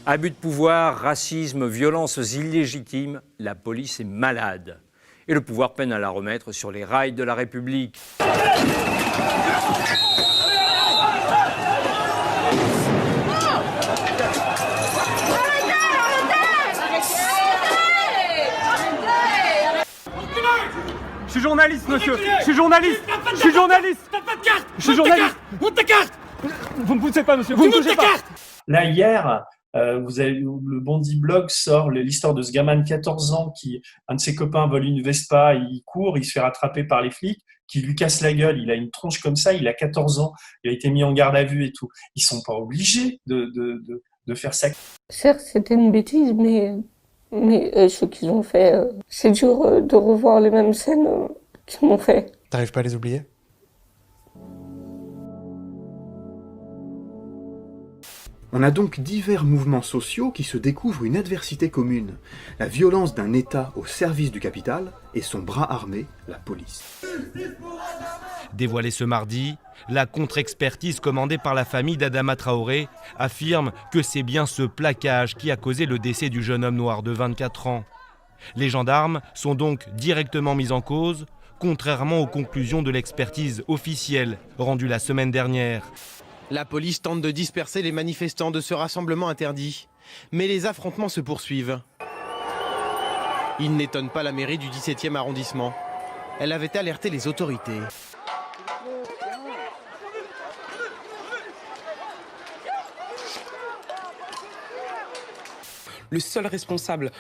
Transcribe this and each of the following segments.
Abus de pouvoir, racisme, violences illégitimes, la police est malade. Et le pouvoir peine à la remettre sur les rails de la République. Je suis journaliste, monsieur. Je suis journaliste. Je suis journaliste. T'as pas de carte. Je suis journaliste. Monte ta carte. Vous ne poussez pas, monsieur. Vous ne Monte touchez ta pas. carte. Là, hier, vous avez, le Bondi Blog sort l'histoire de ce gamin de 14 ans qui, un de ses copains vole une Vespa, il court, il se fait rattraper par les flics, qui lui casse la gueule. Il a une tronche comme ça, il a 14 ans, il a été mis en garde à vue et tout. Ils sont pas obligés de faire ça. Certes, c'était une bêtise, mais ce qu'ils ont fait, c'est dur de revoir les mêmes scènes qu'ils m'ont fait. T'arrives pas à les oublier? On a donc divers mouvements sociaux qui se découvrent une adversité commune, la violence d'un État au service du capital et son bras armé, la police. Dévoilée ce mardi, la contre-expertise commandée par la famille d'Adama Traoré affirme que c'est bien ce plaquage qui a causé le décès du jeune homme noir de 24 ans. Les gendarmes sont donc directement mis en cause, contrairement aux conclusions de l'expertise officielle rendue la semaine dernière. La police tente de disperser les manifestants de ce rassemblement interdit. Mais les affrontements se poursuivent. Il n'étonne pas la mairie du 17e arrondissement. Elle avait alerté les autorités. Le seul responsable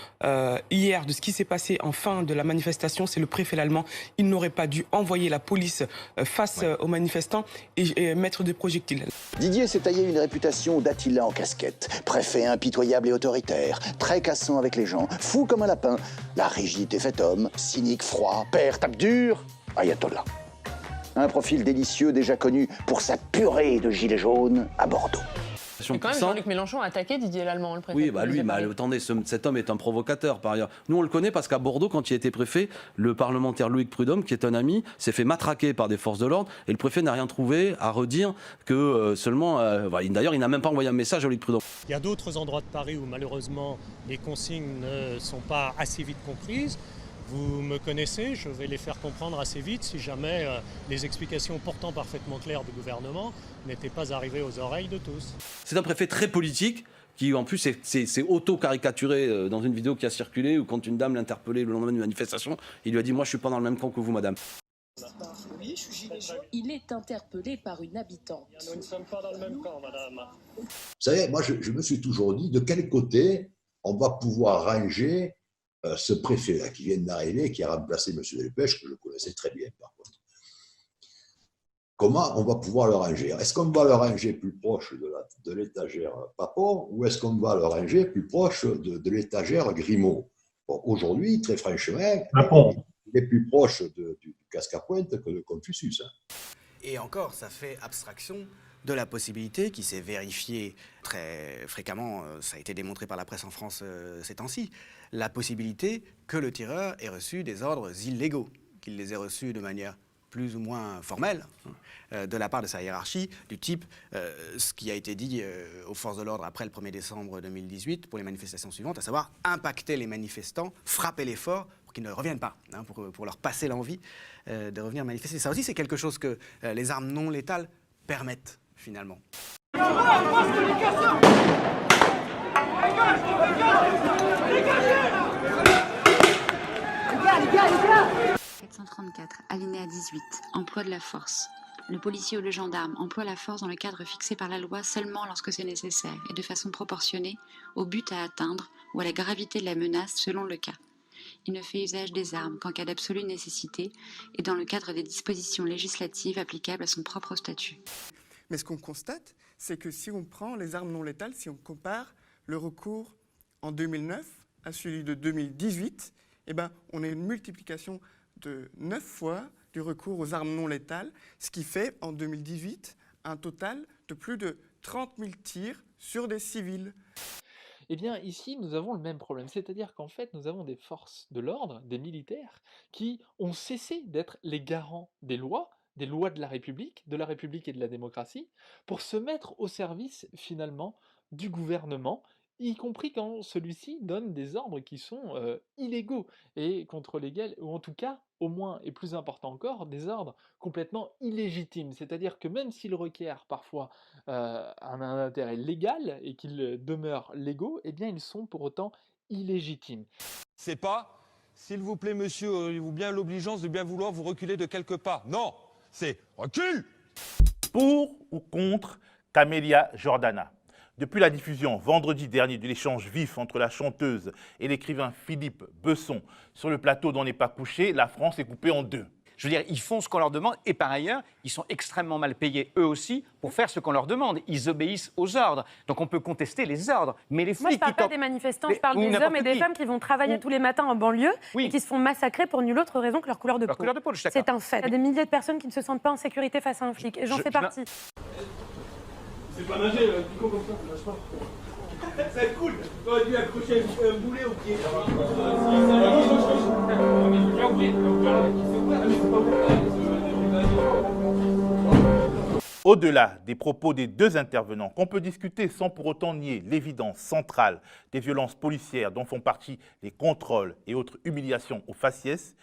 hier de ce qui s'est passé en fin de la manifestation, c'est le préfet allemand. Il n'aurait pas dû envoyer la police face aux manifestants et mettre des projectiles. Didier s'est taillé une réputation d'Attila en casquette. Préfet impitoyable et autoritaire, très cassant avec les gens, fou comme un lapin. La rigidité fait homme, cynique, froid, père, tape dur, ayatollah. Un profil délicieux déjà connu pour sa purée de gilets jaunes à Bordeaux. Et quand même, Jean-Luc Mélenchon a attaqué Didier Lallemand, le préfet. Oui, bah lui, attendez, cet homme est un provocateur par ailleurs. Nous, on le connaît parce qu'à Bordeaux, quand il était préfet, le parlementaire Loïc Prudhomme, qui est un ami, s'est fait matraquer par des forces de l'ordre et le préfet n'a rien trouvé à redire que seulement... D'ailleurs, il n'a même pas envoyé un message à Loïc Prudhomme. Il y a d'autres endroits de Paris où malheureusement les consignes ne sont pas assez vite comprises. Vous me connaissez, je vais les faire comprendre assez vite si jamais les explications pourtant parfaitement claires du gouvernement n'étaient pas arrivées aux oreilles de tous. C'est un préfet très politique qui en plus s'est auto-caricaturé dans une vidéo qui a circulé où quand une dame l'interpellait le lendemain d'une manifestation, il lui a dit « Moi je suis pas dans le même camp que vous madame ». Oui, je suis gilet jaune. Il est interpellé par une habitante. Nous ne sommes pas dans le même camp, madame. Vous savez, moi je me suis toujours dit de quel côté on va pouvoir ranger ce préfet-là qui vient d'arriver, qui a remplacé M. Delpech, que je connaissais très bien par contre. Comment on va pouvoir le ranger? Est-ce qu'on va le ranger plus proche de l'étagère Papon ou est-ce qu'on va le ranger plus proche de l'étagère Grimaud? Bon, aujourd'hui, très franchement, il est plus proche du casque à pointe que de Confucius. Et encore, ça fait abstraction de la possibilité qui s'est vérifiée très fréquemment, ça a été démontré par la presse en France ces temps-ci, la possibilité que le tireur ait reçu des ordres illégaux, qu'il les ait reçus de manière plus ou moins formelle de la part de sa hiérarchie, du type ce qui a été dit aux forces de l'ordre après le 1er décembre 2018 pour les manifestations suivantes, à savoir impacter les manifestants, frapper les forts pour qu'ils ne reviennent pas, pour leur passer l'envie de revenir manifester. Ça aussi, c'est quelque chose que les armes non létales permettent finalement. 434, alinéa 18, emploi de la force. Le policier ou le gendarme emploie la force dans le cadre fixé par la loi seulement lorsque c'est nécessaire et de façon proportionnée au but à atteindre ou à la gravité de la menace selon le cas. Il ne fait usage des armes qu'en cas d'absolue nécessité et dans le cadre des dispositions législatives applicables à son propre statut. Mais ce qu'on constate, c'est que si on prend les armes non létales, si on compare le recours en 2009 à celui de 2018, eh ben, on a une multiplication de 9 fois du recours aux armes non létales, ce qui fait en 2018 un total de plus de 30 000 tirs sur des civils. Eh bien, ici, nous avons le même problème, c'est-à-dire qu'en fait, nous avons des forces de l'ordre, des militaires, qui ont cessé d'être les garants des lois de la République et de la démocratie, pour se mettre au service, finalement, du gouvernement y compris quand celui-ci donne des ordres qui sont illégaux et contre lesquels, ou en tout cas, au moins, et plus important encore, des ordres complètement illégitimes. C'est-à-dire que même s'il requiert parfois un intérêt légal et qu'ils demeurent légaux, eh bien ils sont pour autant illégitimes. C'est pas, s'il vous plaît monsieur, auriez-vous bien l'obligeance de bien vouloir vous reculer de quelques pas. Non, c'est recule. Pour ou contre Camélia Jordana? Depuis la diffusion vendredi dernier de l'échange vif entre la chanteuse et l'écrivain Philippe Besson sur le plateau d'On n'est pas couché, la France est coupée en deux. Je veux dire, ils font ce qu'on leur demande et par ailleurs, ils sont extrêmement mal payés eux aussi pour faire ce qu'on leur demande. Ils obéissent aux ordres. Donc on peut contester les ordres. Mais les flics Moi, je parle pas des manifestants, je parle des hommes et des femmes qui vont travailler tous les matins en banlieue et qui se font massacrer pour nulle autre raison que leur couleur de peau. C'est un fait. Il y a des milliers de personnes qui ne se sentent pas en sécurité face à un flic et j'en fais partie. C'est pas nager, Pico comme ça, lâche pas. Ça va être cool. T'aurais dû accrocher un boulet au pied. Au-delà des propos des deux intervenants, qu'on peut discuter sans pour autant nier l'évidence centrale des violences policières dont font partie les contrôles et autres humiliations aux faciès,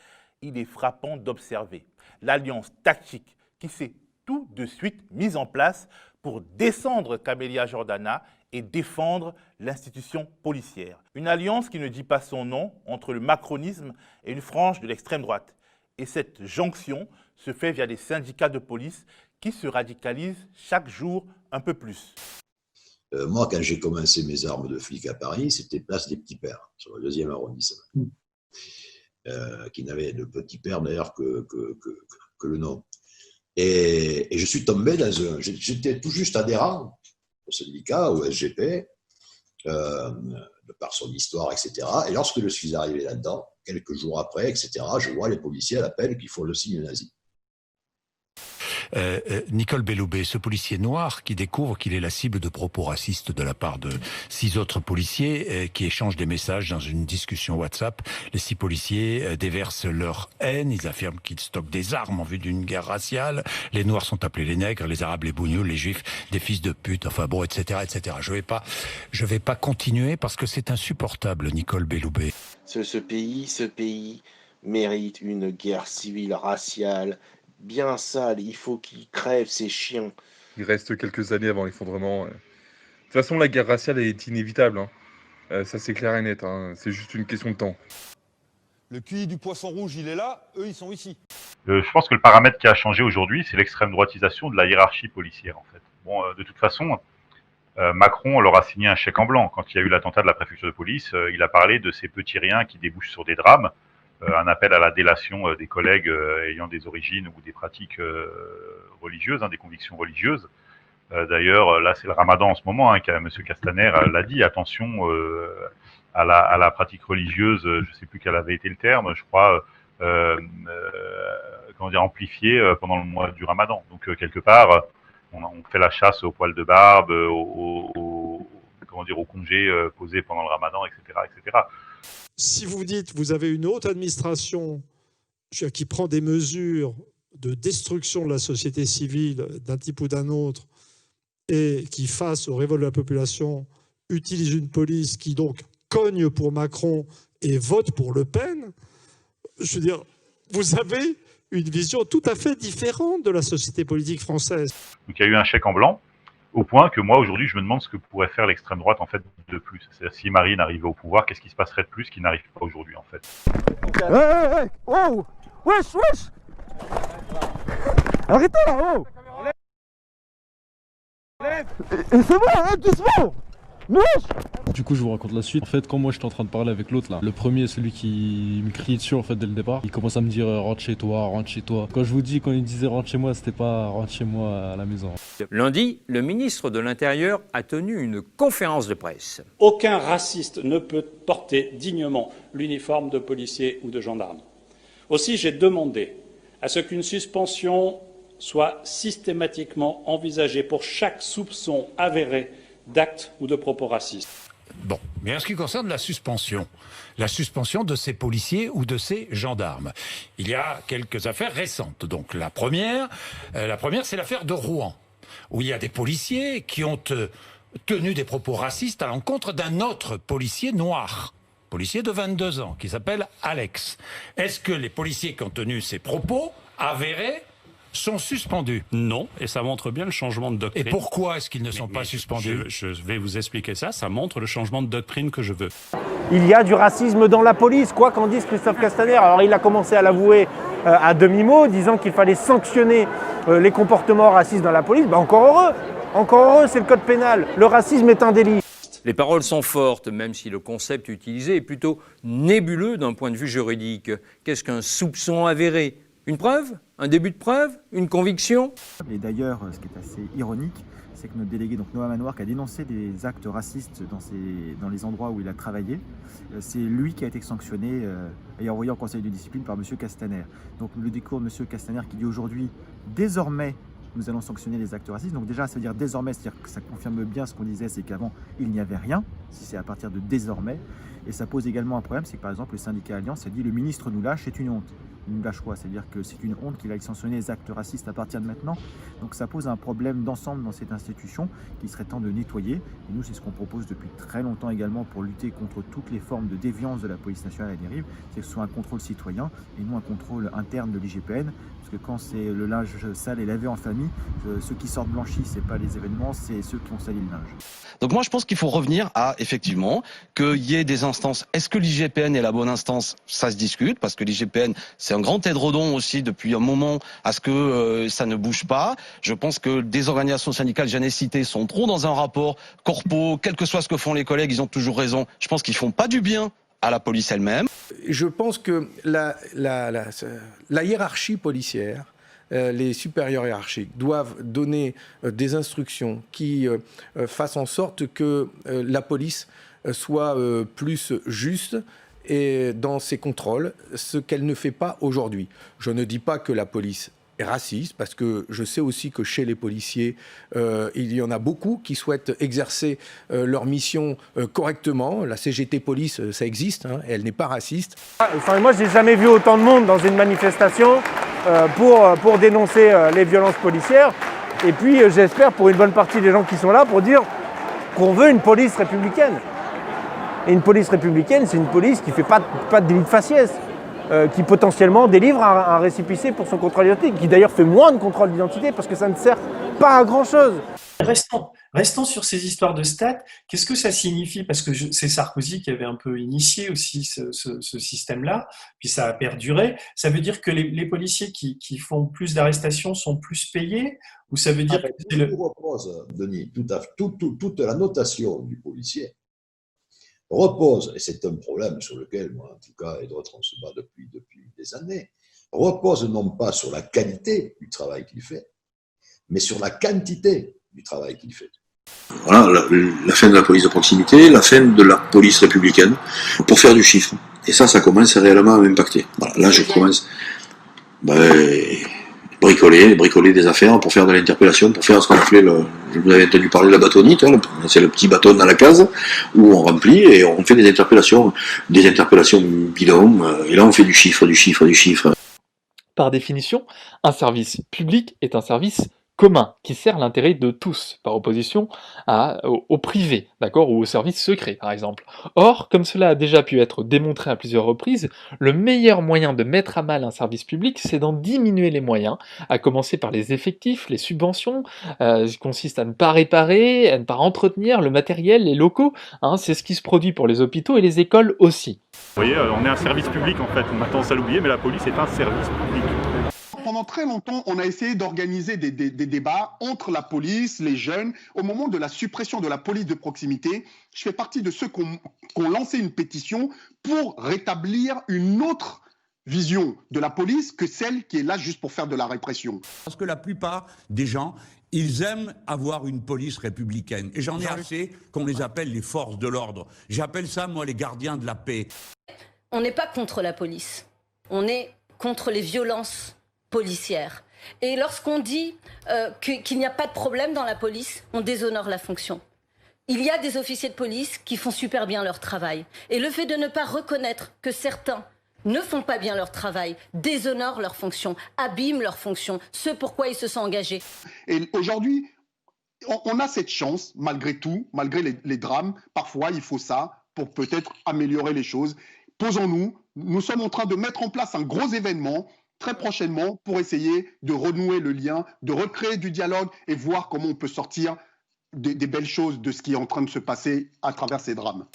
il est frappant d'observer l'alliance tactique qui s'est tout de suite mise en place pour descendre Camélia Jordana et défendre l'institution policière. Une alliance qui ne dit pas son nom entre le macronisme et une frange de l'extrême droite. Et cette jonction se fait via des syndicats de police qui se radicalisent chaque jour un peu plus. Moi, quand j'ai commencé mes armes de flic à Paris, c'était place des Petits Pères, sur le 2e arrondissement, qui n'avait de Petit Père d'ailleurs que le nom. Et je suis tombé dans un... J'étais tout juste adhérent au syndicat, au SGP, de par son histoire, etc. Et lorsque je suis arrivé là-dedans, quelques jours après, etc., je vois les policiers à l'appel qui font le signe nazi. Nicole Belloubet, ce policier noir qui découvre qu'il est la cible de propos racistes de la part de 6 autres policiers qui échangent des messages dans une discussion WhatsApp. Les 6 policiers déversent leur haine, ils affirment qu'ils stockent des armes en vue d'une guerre raciale. Les noirs sont appelés les nègres, les arabes les bougnoules, les juifs des fils de pute, enfin bon, etc., etc. Je vais pas continuer parce que c'est insupportable, Nicole Belloubet. Ce pays mérite une guerre civile raciale bien sale, il faut qu'ils crèvent ces chiens. Il reste quelques années avant l'effondrement. De toute façon, la guerre raciale est inévitable. Ça, c'est clair et net. C'est juste une question de temps. Le QI du poisson rouge, il est là, eux, ils sont ici. Je pense que le paramètre qui a changé aujourd'hui, c'est l'extrême droitisation de la hiérarchie policière, en fait. Bon, de toute façon, Macron leur a signé un chèque en blanc. Quand il y a eu l'attentat de la préfecture de police, il a parlé de ces petits riens qui débouchent sur des drames. Un appel à la délation des collègues ayant des origines ou des pratiques religieuses, des convictions religieuses. D'ailleurs, là, c'est le ramadan en ce moment, M. Castaner l'a dit, attention à la pratique religieuse, je ne sais plus quel avait été le terme, je crois, amplifiée pendant le mois du ramadan. Donc, quelque part, on fait la chasse aux poils de barbe, aux congés posés pendant le ramadan, etc., etc. Si vous dites vous avez une haute administration qui prend des mesures de destruction de la société civile d'un type ou d'un autre et qui, face aux révoltes de la population, utilise une police qui donc cogne pour Macron et vote pour Le Pen, je veux dire, vous avez une vision tout à fait différente de la société politique française. Donc il y a eu un chèque en blanc, au point que moi, aujourd'hui, je me demande ce que pourrait faire l'extrême droite, en fait, de plus. C'est-à-dire, si Marine arrivait au pouvoir, qu'est-ce qui se passerait de plus qui n'arrive pas aujourd'hui, en fait. Hey, oh, wesh. Arrêtez là, oh. Et c'est bon, doucement. Du coup, je vous raconte la suite. En fait, quand moi j'étais en train de parler avec l'autre là, le premier, celui qui me criait dessus en fait dès le départ, il commence à me dire rentre chez toi, rentre chez toi. Quand je vous dis, quand il disait rentre chez moi, c'était pas rentre chez moi à la maison. Lundi, le ministre de l'Intérieur a tenu une conférence de presse. Aucun raciste ne peut porter dignement l'uniforme de policier ou de gendarme. Aussi, j'ai demandé à ce qu'une suspension soit systématiquement envisagée pour chaque soupçon avéré d'actes ou de propos racistes. Bon, mais en ce qui concerne la suspension de ces policiers ou de ces gendarmes, il y a quelques affaires récentes. Donc la première c'est l'affaire de Rouen, où il y a des policiers qui ont tenu des propos racistes à l'encontre d'un autre policier noir, policier de 22 ans, qui s'appelle Alex. Est-ce que les policiers qui ont tenu ces propos avérés sont suspendus? Non, et ça montre bien le changement de doctrine. Et pourquoi est-ce qu'ils ne sont pas suspendus? Je vais vous expliquer ça, ça montre le changement de doctrine que je veux. Il y a du racisme dans la police, quoi qu'en dise Christophe Castaner. Alors il a commencé à l'avouer à demi-mot, disant qu'il fallait sanctionner les comportements racistes dans la police. Ben, encore heureux, c'est le code pénal. Le racisme est un délit. Les paroles sont fortes, même si le concept utilisé est plutôt nébuleux d'un point de vue juridique. Qu'est-ce qu'un soupçon avéré? Une preuve? Un début de preuve? Une conviction? Et d'ailleurs, ce qui est assez ironique, c'est que notre délégué, donc Noah Manoir, qui a dénoncé des actes racistes dans les endroits où il a travaillé, c'est lui qui a été sanctionné et envoyé en conseil de discipline par M. Castaner. Donc le discours de M. Castaner qui dit aujourd'hui, désormais, nous allons sanctionner les actes racistes. Donc déjà, ça veut dire désormais, c'est-à-dire que ça confirme bien ce qu'on disait, c'est qu'avant, il n'y avait rien, si c'est à partir de désormais. Et ça pose également un problème, c'est que par exemple, le syndicat Alliance a dit « le ministre nous lâche, c'est une honte ». Il nous lâche quoi? C'est-à-dire que c'est une honte qu'il aille sanctionner les actes racistes à partir de maintenant. Donc ça pose un problème d'ensemble dans cette institution qu'il serait temps de nettoyer. Et nous, c'est ce qu'on propose depuis très longtemps également pour lutter contre toutes les formes de déviance de la police nationale à la dérive. C'est que ce soit un contrôle citoyen et non un contrôle interne de l'IGPN. Parce que quand c'est le linge sale et lavé en famille, ceux qui sortent blanchis, c'est pas les événements, c'est ceux qui ont sali le linge. Donc moi je pense qu'il faut revenir à, effectivement, qu'il y ait des instances. Est-ce que l'IGPN est la bonne instance? Ça se discute, parce que l'IGPN, c'est un grand édredon aussi depuis un moment à ce que ça ne bouge pas. Je pense que des organisations syndicales, j'en ai cité, sont trop dans un rapport corpo, quel que soit ce que font les collègues, ils ont toujours raison. Je pense qu'ils font pas du bien à la police elle-même. Je pense que la hiérarchie policière, les supérieurs hiérarchiques doivent donner des instructions qui fassent en sorte que la police soit plus juste et dans ses contrôles, ce qu'elle ne fait pas aujourd'hui. Je ne dis pas que la police est raciste, parce que je sais aussi que chez les policiers, il y en a beaucoup qui souhaitent exercer leur mission correctement. La CGT Police, ça existe, hein, elle n'est pas raciste. Enfin, moi, j'ai jamais vu autant de monde dans une manifestation pour dénoncer les violences policières. Et puis, j'espère pour une bonne partie des gens qui sont là pour dire qu'on veut une police républicaine. Et une police républicaine, c'est une police qui ne fait pas de délit de faciès. Qui potentiellement délivre un récépissé pour son contrôle d'identité, qui d'ailleurs fait moins de contrôle d'identité parce que ça ne sert pas à grand-chose. Restons sur ces histoires de stats. Qu'est-ce que ça signifie? Parce que c'est Sarkozy qui avait un peu initié aussi ce système-là, puis ça a perduré. Ça veut dire que les policiers qui font plus d'arrestations sont plus payés? Ou ça veut dire que c'est le... repose, Denis, toute la notation du policier repose, et c'est un problème sur lequel, moi, en tout cas, et d'autres, on se bat depuis des années, repose non pas sur la qualité du travail qu'il fait, mais sur la quantité du travail qu'il fait. Voilà, la fin de la police de proximité, la fin de la police républicaine, pour faire du chiffre. Et ça commence réellement à m'impacter. Voilà, là, je commence bricoler des affaires pour faire de l'interpellation, pour faire ce qu'on appelait, vous avez entendu parler de la bâtonnite, hein, c'est le petit bâton dans la case, où on remplit et on fait des interpellations bidons, et là on fait du chiffre. Par définition, un service public est un service commun, qui sert l'intérêt de tous, par opposition au privé, d'accord, ou au service secret, par exemple. Or, comme cela a déjà pu être démontré à plusieurs reprises, le meilleur moyen de mettre à mal un service public, c'est d'en diminuer les moyens, à commencer par les effectifs, les subventions, qui consistent à ne pas réparer, à ne pas entretenir le matériel, les locaux, hein, c'est ce qui se produit pour les hôpitaux et les écoles aussi. Vous voyez, on est un service public en fait, on a tendance à l'oublier, mais la police est un service public. Pendant très longtemps, on a essayé d'organiser des débats entre la police, les jeunes. Au moment de la suppression de la police de proximité, je fais partie de ceux qui ont lancé une pétition pour rétablir une autre vision de la police que celle qui est là juste pour faire de la répression. Parce que la plupart des gens, ils aiment avoir une police républicaine. Et j'en ai assez qu'on les appelle les forces de l'ordre. J'appelle ça, moi, les gardiens de la paix. On n'est pas contre la police. On est contre les violences policière. Et lorsqu'on dit qu'il n'y a pas de problème dans la police, on déshonore la fonction. Il y a des officiers de police qui font super bien leur travail. Et le fait de ne pas reconnaître que certains ne font pas bien leur travail, déshonore leur fonction, abîme leur fonction, ce pourquoi ils se sont engagés. Et aujourd'hui, on a cette chance, malgré tout, malgré les drames. Parfois, il faut ça pour peut-être améliorer les choses. Posons-nous, nous sommes en train de mettre en place un gros événement très prochainement pour essayer de renouer le lien, de recréer du dialogue et voir comment on peut sortir des belles choses de ce qui est en train de se passer à travers ces drames.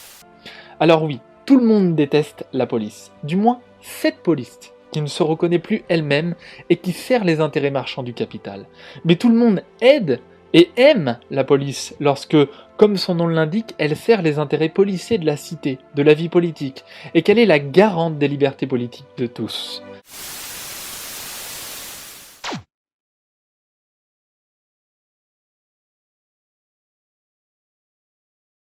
Alors oui, tout le monde déteste la police, du moins cette police qui ne se reconnaît plus elle-même et qui sert les intérêts marchands du capital. Mais tout le monde aide et aime la police lorsque, comme son nom l'indique, elle sert les intérêts policiers de la cité, de la vie politique, et qu'elle est la garante des libertés politiques de tous.